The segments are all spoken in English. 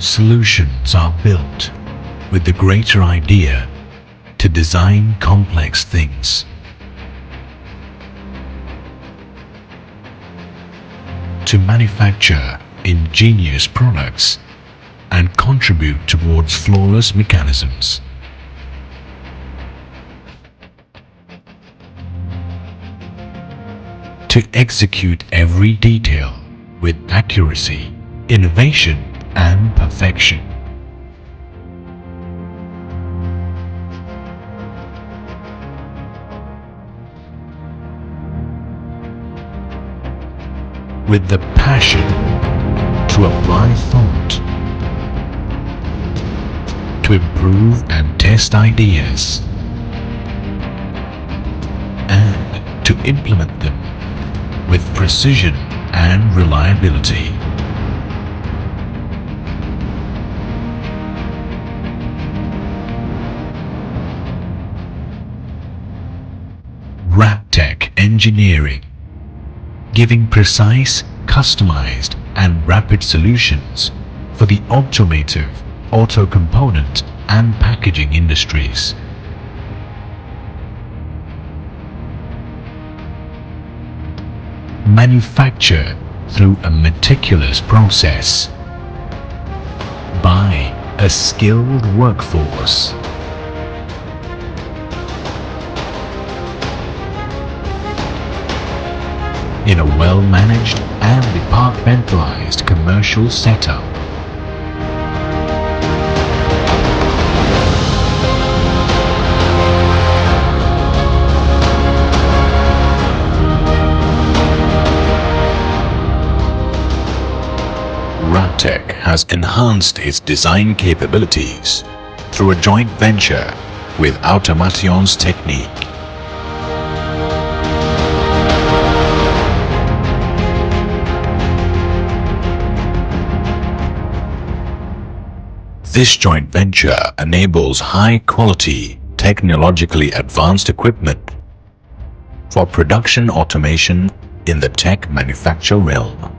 Solutions are built with the greater idea to design complex things. To manufacture ingenious products and contribute towards flawless mechanisms. To execute every detail with accuracy, innovation, and perfection. With the passion to apply thought, to improve and test ideas, and to implement them with precision and reliability. Raptech engineering, giving precise, customized, and rapid solutions for the automotive, auto component, and packaging industries. Manufacture through a meticulous process by a skilled workforce. In a well-managed and departmentalized commercial setup. Raptech has enhanced its design capabilities through a joint venture with AutomatonsTechnik. This joint venture enables high-quality, technologically advanced equipment for production automation in the tech manufacture realm.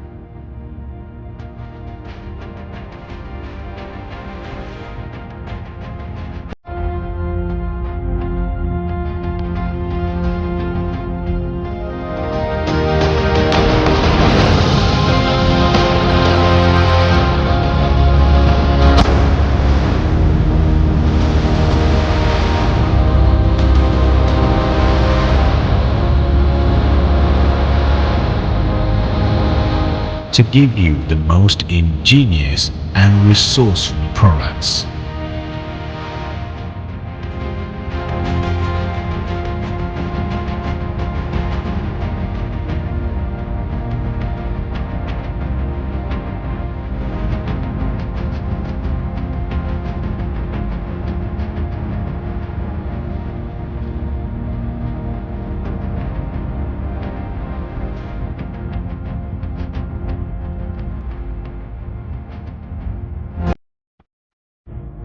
To give you the most ingenious and resourceful products.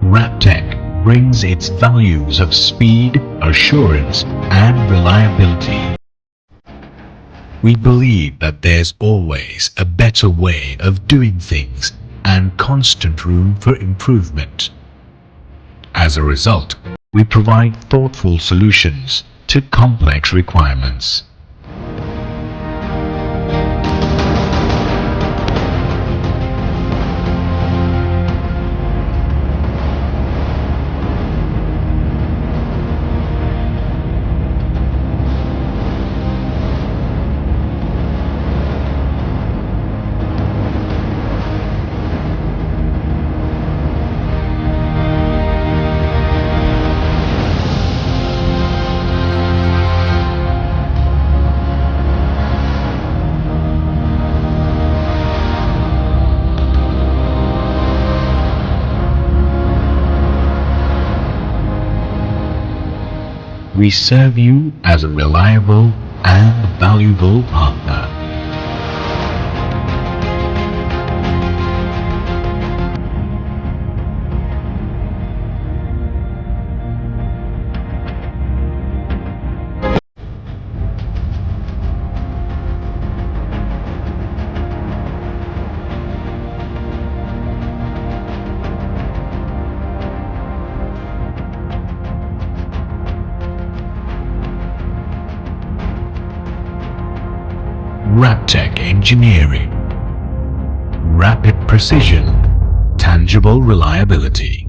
Raptech brings its values of speed, assurance, and reliability. We believe that there's always a better way of doing things and constant room for improvement. As a result, we provide thoughtful solutions to complex requirements. We serve you as a reliable and valuable partner. Raptech engineering. Rapid precision, tangible reliability.